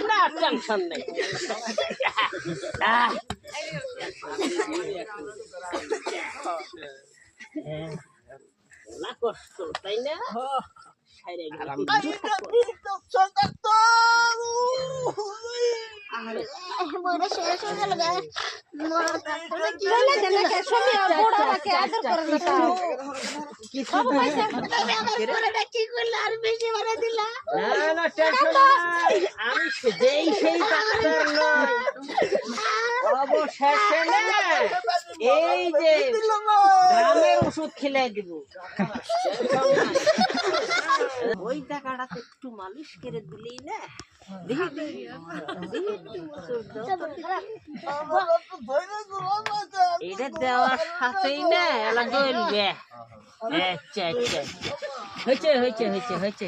না টেনশন নেই কষ্ট তাই না আমি সেই ডাক্তার নয় অবশেষে এই যে গ্রামের ওষুধ খেলাই দিব ওই টাকাটা একটু মালিশ করে দিলেই না এটা দেওয়ার সাথেই না এলা জ্বলবে আচ্ছা আচ্ছা হয়েছে হয়েছে হয়েছে হয়েছে